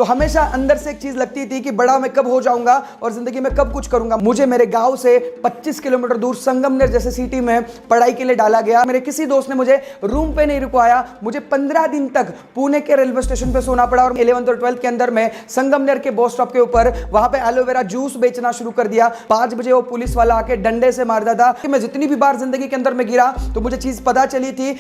तो हमेशा अंदर से एक चीज लगती थी कि बड़ा मैं कब हो जाऊंगा और जिंदगी में कब कुछ करूंगा। मुझे मेरे गांव से 25 किलोमीटर दूर संगमनेर जैसे सिटी में पढ़ाई के लिए डाला गया। मेरे किसी दोस्त ने मुझे रूम पे नहीं रुकवाया। मुझे 15 दिन तक पुणे के रेलवे स्टेशन पे सोना पड़ा और 11th और 12th के अंदर में संगमनेर के बस स्टॉप के ऊपर वहां पे एलोवेरा जूस बेचना शुरू कर दिया। 5 बजे वो पुलिस वाला आके डंडे से मारता था कि मैं जितनी भी बार जिंदगी के अंदर में गिरा तो मुझे चीज पता चली थी।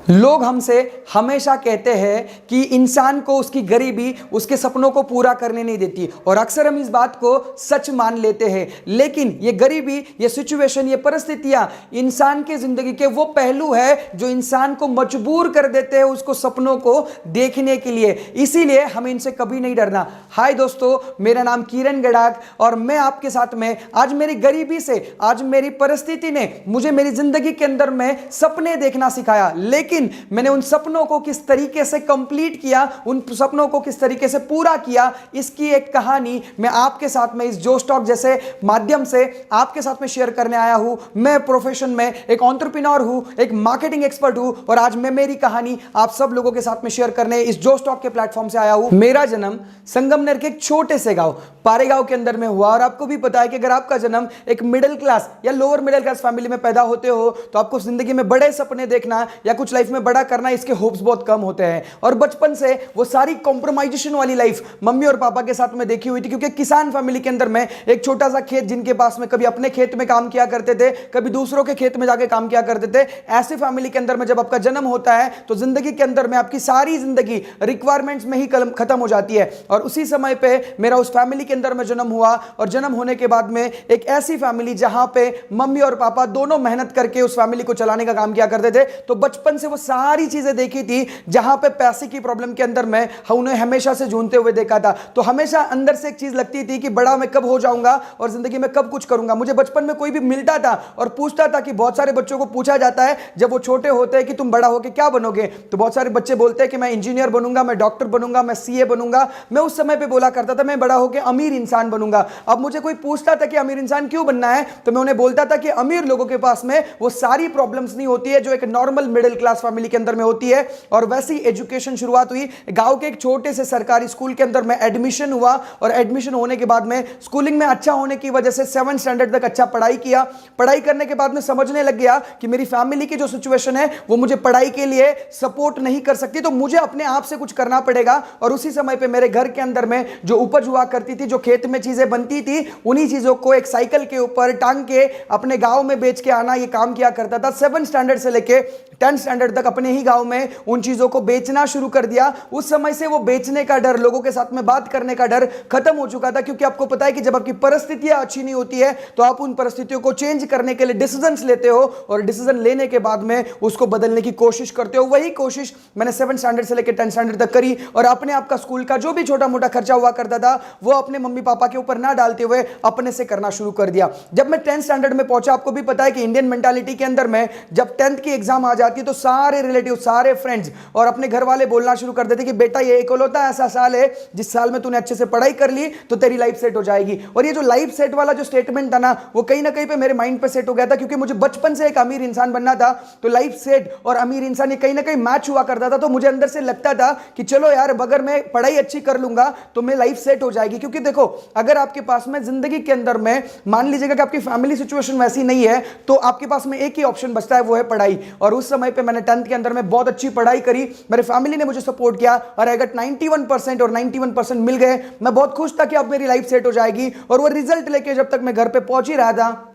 लोग हमसे हमेशा कहते हैं कि इंसान को उसकी गरीबी उसके सपनों को पूरा करने नहीं देती और अक्सर हम इस बात को सच मान लेते हैं। लेकिन ये गरीबी, ये सिचुएशन, ये परिस्थितियां इंसान के जिंदगी के वो पहलू है जो इंसान को मजबूर कर देते हैं उसको सपनों को देखने के लिए। इसीलिए हमें इनसे कभी नहीं डरना। हाय दोस्तों, मेरा नाम किरण गड़ाक और मैं आपके साथ में आज मेरी गरीबी से, आज मेरी परिस्थिति ने मुझे मेरी जिंदगी के अंदर में सपने देखना सिखाया। लेकिन मैंने उन सपनों को किस तरीके से कंप्लीट किया, उन सपनों को किस तरीके से पूरा किया, इसकी एक कहानी मैं आपके साथ में इस जोश टॉक जैसे माध्यम से आपके साथ में शेयर करने आया हूं। मैं प्रोफेशन में एक एंटरप्रेन्योर हूं, एक मार्केटिंग एक्सपर्ट हूं और आज मैं मेरी कहानी आप सब लोगों के साथ में शेयर करने इस जोश टॉक के प्लेटफॉर्म से आया हूं। मेरा जन्म संगमनेर के एक छोटे से गांव पारेगांव के अंदर में हुआ और आपको भी पता है कि अगर आपका जन्म एक मिडिल क्लास या लोअर मिडिल क्लास फैमिली में पैदा होते हो तो आपको जिंदगी में बड़े सपने देखना या कुछ लाइफ में बड़ा करना, इसके होप्स बहुत कम होते हैं। और बचपन से वो सारी कॉम्प्रोमाइजेशन वाली लाइफ मम्मी और पापा के साथ में देखी हुई थी, क्योंकि किसान फैमिली के अंदर में एक छोटा सा खेत, जिनके पास में कभी अपने खेत में काम किया करते थे, कभी दूसरों के खेत में जाके काम किया करते थे। ऐसे फैमिली के अंदर में जब आपका जन्म होता है तो जिंदगी के अंदर में आपकी सारी जिंदगी रिक्वायरमेंट्स में ही खत्म हो जाती है। और उसी समय पे मेरा उस फैमिली के अंदर में जन्म हुआ और जन्म होने के बाद में एक ऐसी फैमिली जहां पे मम्मी और पापा दोनों मेहनत करके उस फैमिली को चलाने का काम किया करते थे। तो बचपन से वो सारी चीजें देखी थी जहां पे पैसे की प्रॉब्लम के अंदर मैं उन्हें हमेशा से जूझते हुए देखा था। तो हमेशा अंदर से एक चीज लगती थी कि बड़ा मैं कब हो जाऊंगा और जिंदगी में कब कुछ करूंगा। मुझे बचपन में कोई भी मिलता था और पूछता था कि बहुत सारे बच्चों को पूछा जाता है जब वो छोटे होते हैं कि तुम बड़ा होके क्या बनोगे, तो बहुत सारे बच्चे बोलते हैं कि मैं इंजीनियर बनूंगा, मैं डॉक्टर बनूंगा, मैं सीए बनूंगा। मैं उस समय पे बोला करता था मैं बड़ा होकर अमीर इंसान बनूंगा। अब मुझे कोई पूछता था कि अमीर इंसान क्यों बनना है तो मैं उन्हें बोलता था कि अमीर लोगों के पास में वो सारी प्रॉब्लम्स नहीं होती है जो एक नॉर्मल मिडिल क्लास फैमिली के अंदर में होती है। और वैसी एजुकेशन शुरुआत हुई। गांव के एक छोटे से सरकारी स्कूल के अंदर में एडमिशन हुआ और एडमिशन होने के बाद में स्कूलिंग में अच्छा होने की वजह से 7th स्टैंडर्ड तक अच्छा पढ़ाई किया। पढ़ाई करने के बाद में समझने लग गया कि मेरी फैमिली की जो सिचुएशन है वो मुझे पढ़ाई के लिए सपोर्ट नहीं कर सकती, तो मुझे अपने आप से कुछ करना पड़ेगा। और उसी समय पे मेरे घर के अंदर में जो उपज हुआ करती थी, जो खेत में चीजें बनती थी, उन्हीं चीजों को एक साइकिल के ऊपर टांग के अपने गांव में बेच के आना, ये काम किया करता था। 7th स्टैंडर्ड से लेके 10th स्टैंडर्ड तक अपने ही गांव में उन चीजों को बेचना शुरू कर दिया। उस समय से वो बेचने का डर, लोगों के साथ में बात करने का डर खत्म हो चुका था, क्योंकि आपको पता है कि जब आपकी परिस्थितियां अच्छी नहीं होती है तो आप उन परिस्थितियों को चेंज करने के लिए डिसीजंस लेते हो और डिसीजन लेने के बाद में उसको बदलने की कोशिश करते हो। वही कोशिश मैंने 7th स्टैंडर्ड से लेकर 10th स्टैंडर्ड तक करी और अपने आप का स्कूल का जो भी छोटा मोटा खर्चा हुआ करता था वो अपने मम्मी पापा के ऊपर ना डालते हुए अपने से करना शुरू कर दिया। जब मैं 10th स्टैंडर्ड में पहुंचा, आपको भी पता है कि इंडियन मेंटालिटी के अंदर में जब 10th की एग्जाम आ जाती है तो सारे रिलेटिव, सारे फ्रेंड्स और अपने घर वाले बोलना शुरू कर देते कि बेटा ये इकलौता ऐसा साल है जिस साल में तूने अच्छे से पढ़ाई कर ली तो तेरी लाइफ सेट हो जाएगी। और ये जो लाइफ सेट वाला जो स्टेटमेंट था ना, वो कहीं ना कहीं पे मेरे माइंड पे सेट हो गया था, क्योंकि मुझे बचपन से एक अमीर इंसान बनना था। तो लाइफ सेट और अमीर इंसान ये कहीं ना कहीं मैच हुआ करता था। तो मुझे अंदर से लगता था कि चलो यार, अगर मैं पढ़ाई अच्छी कर लूंगा तो मैं लाइफ सेट हो जाएगी। क्योंकि देखो, अगर आपके पास में जिंदगी के अंदर में मान लीजिएगा कि आपकी फैमिली सिचुएशन वैसी नहीं है तो आपके पास में एक ही ऑप्शन बचता है, वो है पढ़ाई। और उस समय पे मैंने 10th के अंदर में बहुत अच्छी पढ़ाई करी, मेरे फैमिली ने मुझे सपोर्ट किया और अगर 91% और 91% मिल गए, मैं बहुत खुश था कि अब मेरी लाइफ सेट हो जाएगी। और वो रिजल्ट लेके जब तक मैं घर पे पहुंच ही रहा था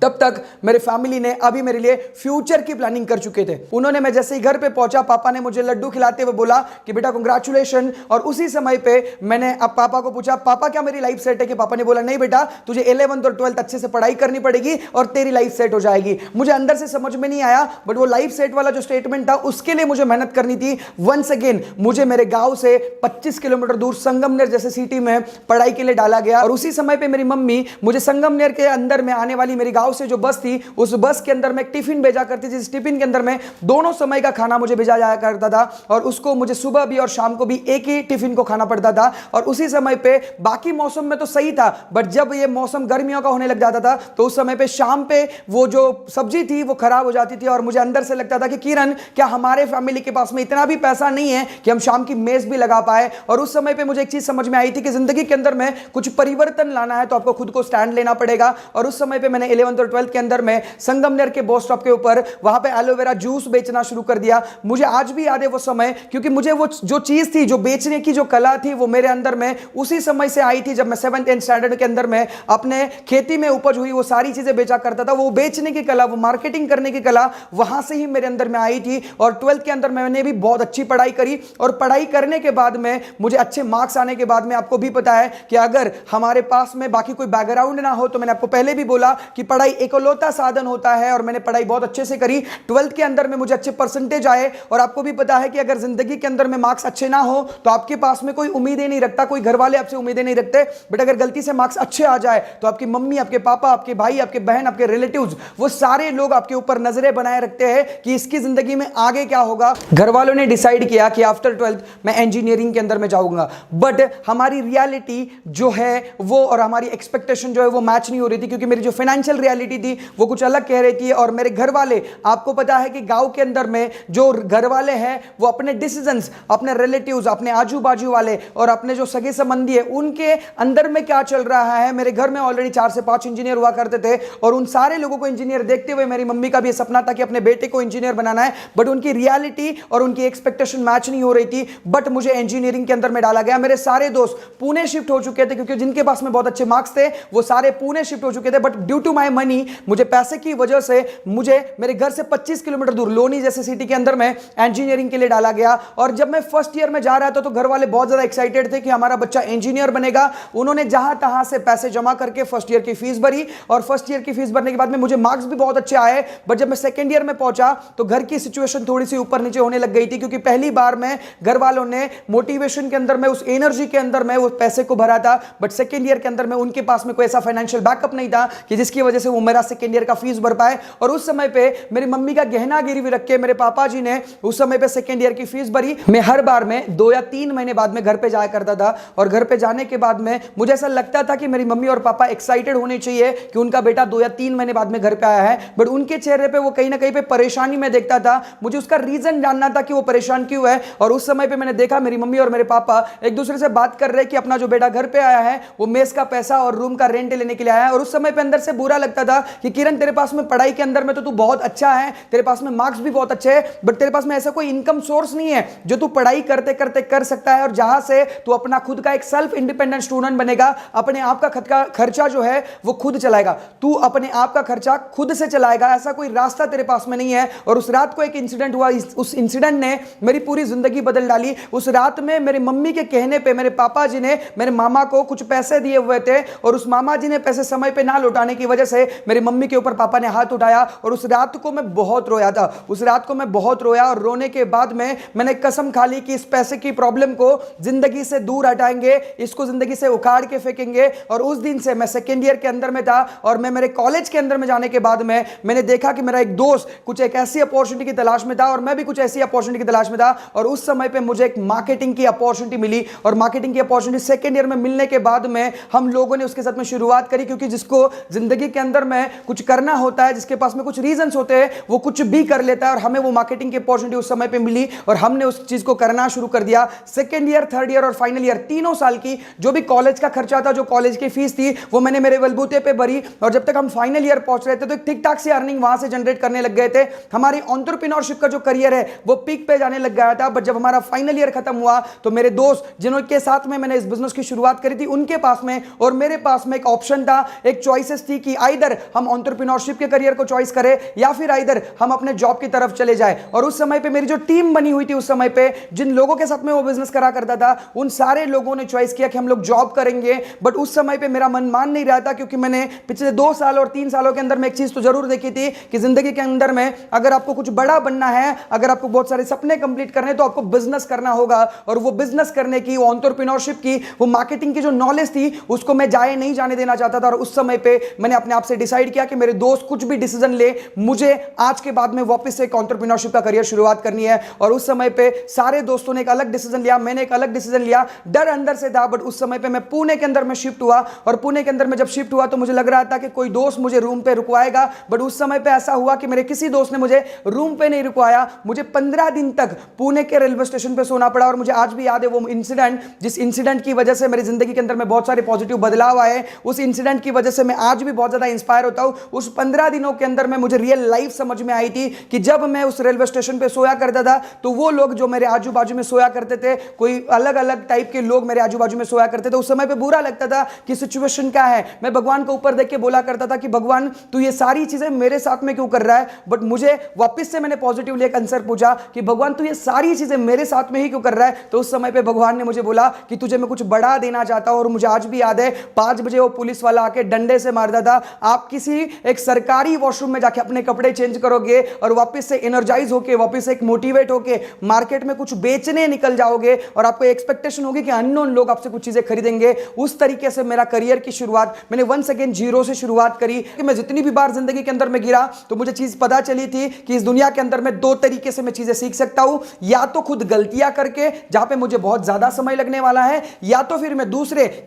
तब तक मेरे फैमिली ने अभी मेरे लिए फ्यूचर की प्लानिंग कर चुके थे। उन्होंने, मैं जैसे ही घर पे पहुंचा, पापा ने मुझे लड्डू खिलाते हुए बोला कि बेटा कांग्रेचुलेशन। और उसी समय पे मैंने अब पापा को पूछा, पापा क्या मेरी लाइफ सेट है? कि पापा ने बोला नहीं बेटा, तुझे 11th और 12th अच्छे से पढ़ाई करनी पड़ेगी और तेरी लाइफ सेट हो जाएगी। मुझे अंदर से समझ में नहीं आया, बट वो लाइफ सेट वाला जो स्टेटमेंट था उसके लिए मुझे मेहनत करनी थी। वंस अगेन मुझे मेरे गांव से 25 किलोमीटर दूर संगमनेर जैसे सिटी में पढ़ाई के लिए डाला गया। और उसी समय पे मेरी मम्मी मुझे संगमनेर के अंदर में आने वाली मेरी गांव से जो बस थी उस बस के अंदर मैं टिफिन भेजा करती थी, जिस टिफिन के अंदर में दोनों समय का खाना मुझे भेजा जाया करता था और उसको मुझे सुबह भी और शाम को भी एक ही टिफिन को खाना पड़ता था। और उसी समय पे बाकी मौसम में तो सही था, बट जब ये मौसम गर्मियों का होने लग जाता था तो उस समय पे शाम पे वो जो सब्जी थी वो खराब हो जाती थी और मुझे अंदर से लगता था कि किरण, क्या हमारे फैमिली के पास में इतना भी पैसा नहीं है कि हम शाम की मेज भी लगा पाए। और उस समय पे मुझे एक चीज समझ में आई थी कि जिंदगी के अंदर में कुछ परिवर्तन लाना है तो आपको खुद को स्टैंड लेना पड़ेगा। और उस समय पे मैंने 11th और 12th के अंदर में संगमनेर के बस स्टॉप के ऊपर वहां पे एलोवेरा जूस बेचना शुरू कर दिया। मुझे आज भी याद है वो समय, क्योंकि मुझे वो जो चीज थी, जो बेचने की जो कला थी, वो मेरे अंदर में उसी समय से आई थी जब मैं 7th एंड स्टैंडर्ड के अंदर में अपने खेती में उपज हुई वो सारी चीजें बेचा करता था। वो बेचने की कला, वो मार्केटिंग करने की कला वहां से ही मेरे अंदर में आई थी। और 12th के अंदर मैंने भी बहुत अच्छी पढ़ाई करी और पढ़ाई करने के बाद में मुझे अच्छे मार्क्स आने के बाद में, आपको भी पता है कि अगर हमारे पास में बाकी कोई बैकग्राउंड ना हो, तो मैंने आपको पहले भी बोला कि पढ़ाई एकलौता साधन होता है और मैंने पढ़ाई बहुत अच्छे से करी। 12th के अंदर में मुझे अच्छे परसेंटेज आए और आपको भी पता है कि अगर जिंदगी के अंदर में मार्क्स अच्छे ना हो तो आपके पास में कोई उम्मीदें नहीं रखता, कोई घर वाले आपसे उम्मीदें नहीं रखते। बट अगर गलती से मार्क्स अच्छे आ जाए तो आपकी मम्मी, आपके पापा, आपके भाई, आपके बहन, आपके रिलेटिव्स, वो सारे लोग आपके ऊपर नजरें बनाए रखते हैं कि इसकी जिंदगी में आगे क्या होगा। घर वालों ने डिसाइड किया कि आफ्टर 12th मैं इंजीनियरिंग के अंदर में जाऊंगा, बट हमारी रियलिटी जो है वो और हमारी एक्सपेक्टेशन जो है वो मैच नहीं हो रही थी, क्योंकि मेरी जो फाइनेंशियल रियलिटी थी वो कुछ अलग कह रही थी। और मेरे घर वाले, आपको पता है कि गांव के अंदर में जो घर वाले हैं वो अपने डिसीजंस, अपने रिलेटिव्स, अपने आजू बाजू वाले और अपने जो सगे संबंधी है उनके अंदर में क्या चल रहा है। मेरे घर में ऑलरेडी 4 से 5 इंजीनियर हुआ करते थे और उन सारे लोगों को इंजीनियर देखते हुए मेरी मम्मी का भी सपना था कि अपने बेटे को इंजीनियर बनाना है, बट उनकी रियलिटी और उनकी एक्सपेक्टेशन मैच नहीं हो रही थी। बट मुझे इंजीनियरिंग के अंदर में डाला गया। मेरे सारे दोस्त पुणे शिफ्ट हो चुके थे, क्योंकि जिनके पास में बहुत अच्छे मार्क्स थे वो सारे पुणे शिफ्ट हो चुके थे। But due to my money, मुझे पैसे की वजह से मुझे मेरे घर से 25 किलोमीटर दूर लोनी जैसे सिटी के अंदर में इंजीनियरिंग के लिए डाला गया। और जब मैं फर्स्ट ईयर में जा रहा था तो घर वाले बहुत ज्यादा एक्साइटेड थे कि हमारा बच्चा इंजीनियर बनेगा। उन्होंने जहां तहां से पैसे जमा करके फर्स्ट ईयर की फीस भरी और फर्स्ट ईयर की फीस भरने के बाद में मुझे मार्क्स भी बहुत अच्छे आए। बट जब मैं सेकंड ईयर में पहुंचा तो घर की सिचुएशन थोड़ी सी ऊपर नीचे होने लग गई थी, क्योंकि पहली बार में घर वालों ने मोटिवेशन के अंदर में, उस एनर्जी के अंदर में वो पैसे को भरा था। बट सेकंड ईयर के अंदर में उनके पास में कोई ऐसा फाइनेंशियल बैकअप नहीं था कि जिसकी वजह से वो मेरा सेकंड ईयर का फीस भर पाए। और उस समय पे मेरी मम्मी का गहना गिरवी रख के मेरे पापा जी ने उस समय पे सेकंड ईयर की फीस भरी। मैं हर बार में 2 या 3 महीने बाद में घर पे जाया करता था और घर पे जाने के बाद में मुझे ऐसा लगता था कि मेरी मम्मी और पापा एक्साइटेड होने चाहिए कि उनका बेटा 2 या 3 महीने बाद में घर पे आया है। बट उनके चेहरे पे वो कहीं ना कहीं पे परेशानी में देखता था। मुझे उसका रीजन जानना था कि वो परेशान क्यों है। और उस समय पे मैंने देखा मेरी मम्मी और मेरे पापा एक दूसरे से बात कर रहे कि अपना जो बेटा घर पे आया है वो मेस का पैसा और रूम का रेंट लेने के लिए आया है। और उस समय पे अंदर से बुरा लगता था कि किरण, तेरे पास में पढ़ाई के अंदर में तो तू बहुत अच्छा है, तेरे पास में मार्क्स भी बहुत अच्छे हैं, बट तेरे पास में ऐसा कोई इनकम सोर्स नहीं है जो तू पढ़ाई करते करते कर सकता है और जहां से तू अपना खुद का एक सेल्फ इंडिपेंडेंट स्टूडेंट बनेगा, अपने आप का खुद का खर्चा जो है वो खुद चलाएगा, तू अपने आप का खर्चा खुद से चलाएगा, ऐसा कोई रास्ता तेरे पास में नहीं है। और उस रात को एक इंसिडेंट हुआ, उस इंसिडेंट ने मेरी पूरी जिंदगी बदल डाली। उस रात में मेरे मम्मी के कहने पे मेरे पापा जी ने मेरे मामा को कुछ पैसे दिए हुए थे और उस मामा जी ने पैसे समय पे ना लौटाने की वजह से मेरी मम्मी के ऊपर पापा ने हाथ उठाया। और उस रात को मैं बहुत रोया था, उस रात को मैं बहुत रोया। और रोने के बाद में मैंने कसम खा ली कि इस पैसे की प्रॉब्लम को जिंदगी से दूर हटाएंगे, इसको जिंदगी से उखाड़ के फेंकेंगे। और उस दिन से मैं सेकेंड ईयर के अंदर में था और मैं मेरे कॉलेज के अंदर में जाने के बाद में मैंने देखा कि मेरा एक दोस्त कुछ एक ऐसी अपॉर्चुनिटी की तलाश में था और मैं भी कुछ ऐसी अपॉर्चुनिटी की तलाश में था। और उस समय पे मुझे एक मार्केटिंग की अपॉर्चुनिटी मिली और मार्केटिंग की अपॉर्चुनिटी सेकेंड ईयर में मिलने के बाद में हम लोगों ने उसके साथ में शुरुआत करी, क्योंकि जिसको जिंदगी के अंदर में कुछ करना होता है, जिसके पास में कुछ रीजंस होते हैं, वो कुछ भी कर लेता है। और हमें वो मार्केटिंग की अपॉर्चुनिटी उस समय पे मिली और हमने उस चीज को करना शुरू कर दिया। सेकेंड ईयर, थर्ड ईयर और फाइनल ईयर, तीनों साल की जो भी कॉलेज का खर्चा था, जो कॉलेज की फीस थी, वो मैंने मेरे बलबूते पे भरी। और जब तक हम फाइनल ईयर पहुंच रहे थे तो ठीक ठाक से अर्निंग वहां से जनरेट करने लग गए थे। हमारी एंटरप्रेन्योरशिप का जो करियर है वो पीक पे जाने लग गया था। बट जब हमारा फाइनल ईयर खत्म हुआ तो मेरे दोस्त जिनके साथ में मैंने इस बिजनेस की शुरुआत करी थी, उनके पास में और मेरे पास में एक ऑप्शन था, एक चॉइसेस थी कि आइदर हम एंटरप्रेन्योरशिप के करियर को चॉइस करें या फिर आइदर हम अपने जॉब की तरफ चले जाए। और उस समय पे मेरी जो टीम बनी हुई थी, उस समय पे जिन लोगों के साथ में वो बिजनेस करा करता था, उन सारे लोगों ने चॉइस किया कि हम लोग जॉब करेंगे। बट उस समय पे मेरा मन मान नहीं रहा था, क्योंकि मैंने पिछले 2 साल और 3 सालों के अंदर में एक चीज तो जरूर देखी थी कि जिंदगी के अंदर में अगर आपको कुछ बड़ा बनना है, अगर आपको बहुत सारे सपने कंप्लीट करने, तो आपको बिजनेस करना होगा। और वो बिजनेस करने की, वो एंटरप्रेन्योरशिप की, वो मार्केटिंग की जो नॉलेज थी, उसको मैं जाए नहीं जाने देना चाहता था। और उस समय पे मैंने अपने आप आपसे डिसाइड किया कि मेरे दोस्त कुछ भी डिसीजन ले, मुझे आज के बाद में वापस से एंटरप्रेन्योरशिप का करियर शुरुआत करनी है। और उस समय पे सारे दोस्तों ने एक अलग डिसीजन लिया, मैंने एक अलग डिसीजन लिया। डर अंदर से था, बट उस समय पे मैं पुणे के अंदर में शिफ्ट हुआ, और पुणे के अंदर में जब शिफ्ट हुआ तो मुझे लग रहा था कि कोई दोस्त मुझे रूम पे रुकवाएगा, बट उस समय पे ऐसा हुआ कि मेरे किसी दोस्त ने मुझे रूम पे नहीं रुकवाया। मुझे 15 दिन तक पुणे के रेलवे स्टेशन पे सोना पड़ा। और मुझे आज भी याद है वो इंसिडेंट, जिस इंसिडेंट की वजह से मेरी जिंदगी के अंदर में बहुत सारे पॉजिटिव बदलाव आए। उस इंसिडेंट की वजह से मैं आज भी बहुत ज्यादा इंस्पायर होता हूं। उस 15 दिनों के अंदर में मुझे रियल लाइफ समझ में आई थी कि जब मैं उस रेलवे स्टेशन पे सोया करता था तो वो लोग जो मेरे आजू बाजू में सोया करते थे, कोई अलग अलग टाइप के लोग मेरे आजू बाजू में सोया करते थे। उस समय पे बुरा लगता था कि सिचुएशन क्या है। मैं भगवान को ऊपर देख के बोला करता था कि भगवान तू ये सारी चीजें मेरे साथ में क्यों कर रहा है। बट मुझे वापस से मैंने पॉजिटिवली एक आंसर पूछा कि भगवान तू ये सारी चीजें मेरे साथ में ही क्यों कर रहा है। तो उस समय पे भगवान ने मुझे बोला कि तुझे मैं कुछ बड़ा देना चाहता हूं। और मुझे आज भी याद है 5 बजे वो पुलिस वाला आके डंडे से मारता था, आप किसी एक सरकारी वॉशरूम में जाके अपने कपड़े चेंज करोगे और वापस से एनर्जाइज होके, वापस से एक मोटिवेट होके मार्केट में कुछ बेचने निकल जाओगे, और आपको एक्सपेक्टेशन होगी कि अननोन लोग आपसे कुछ चीजें खरीदेंगे। उस तरीके से मेरा करियर की शुरुआत मैंने वंस अगेन जीरो से शुरुआत करी। कि मैं जितनी भी बार जिंदगी के अंदर में गिरा तो मुझे चीज पता चली थी कि इस दुनिया के अंदर में 2 तरीके से मैं चीजें सीख सकता हूं, या तो खुद गलतियां करके जहां पे मुझे बहुत ज्यादा समय लगने वाला है, या तो फिर मैं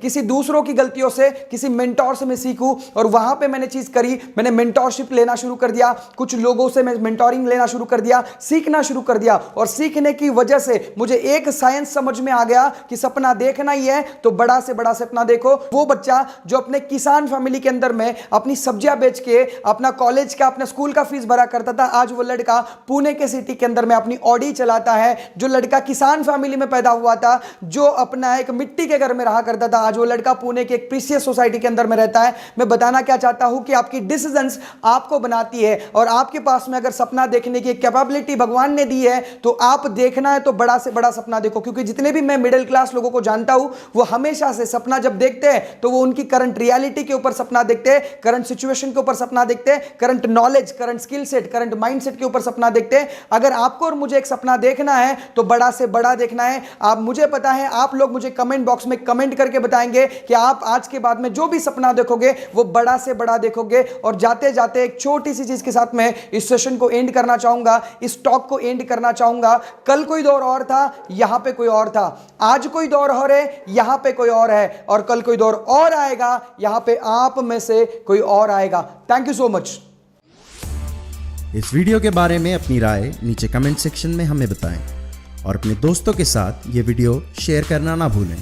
किसी दूसरों की गलतियों से, किसी मेंटोर से मैं सीखूं। और वहां पे मैंने चीज करी, मैंने मेंटोरशिप लेना शुरू कर दिया, कुछ लोगों से मैं मेंटोरिंग लेना शुरू कर दिया, सीखना शुरू कर दिया। और सीखने की वजह से मुझे एक साइंस समझ में आ गया कि सपना देखना ही है तो बड़ा से बड़ा सपना देखो। वो बच्चा जो अपने किसान फैमिली के अंदर में अपनी सब्जियां बेच के अपना कॉलेज का, अपना स्कूल का फीस भरा करता था, आज वो लड़का पुणे के सिटी के अंदर में अपनी ऑडी चलाता है। जो लड़का किसान फैमिली में पैदा हुआ था, जो अपना एक मिट्टी के घर में रहा करता था, आज वो लड़का पुणे के एक प्रीशियस सोसाइटी के अंदर में रहता है। मैं बताना क्या चाहता हूं कि आपकी डिसीजंस आपको बनाती है, और आपके पास में अगर सपना देखने की कैपेबिलिटी भगवान ने दी है तो आप देखना है तो बड़ा से बड़ा सपना देखो। क्योंकि जितने भी मैं मिडिल क्लास लोगों को जानता हूं, वो हमेशा से सपना जब देखते हैं तो वो उनकी करंट रियलिटी के ऊपर सपना देखते हैं, करंट सिचुएशन के ऊपर सपना देखते हैं, current knowledge, current skill set, current mindset के ऊपर सपना देखते हैं। अगर आपको और मुझे एक सपना देखना है तो बड़ा से बड़ा देखना है। आप, मुझे पता है आप लोग मुझे कमेंट बॉक्स में कमेंट करके बताएंगे कि आप आज के बाद में जो भी सपना देखोगे वो बड़ा से बड़ा देखोगे। और जाते जाते एक छोटी सी चीज के साथ मैं इस सेशन को एंड करना चाहूंगा, इस टॉक को एंड करना चाहूंगा। कल कोई दौर और था, यहां पे कोई और था, आज कोई दौर और है, यहां पे कोई और है, और कल कोई दौर और आएगा, यहां पे आप में से कोई और आएगा। Thank you so much. इस वीडियो के बारे में अपनी राय नीचे कमेंट सेक्शन में हमें बताएं और अपने दोस्तों के साथ ये वीडियो शेयर करना ना भूलें।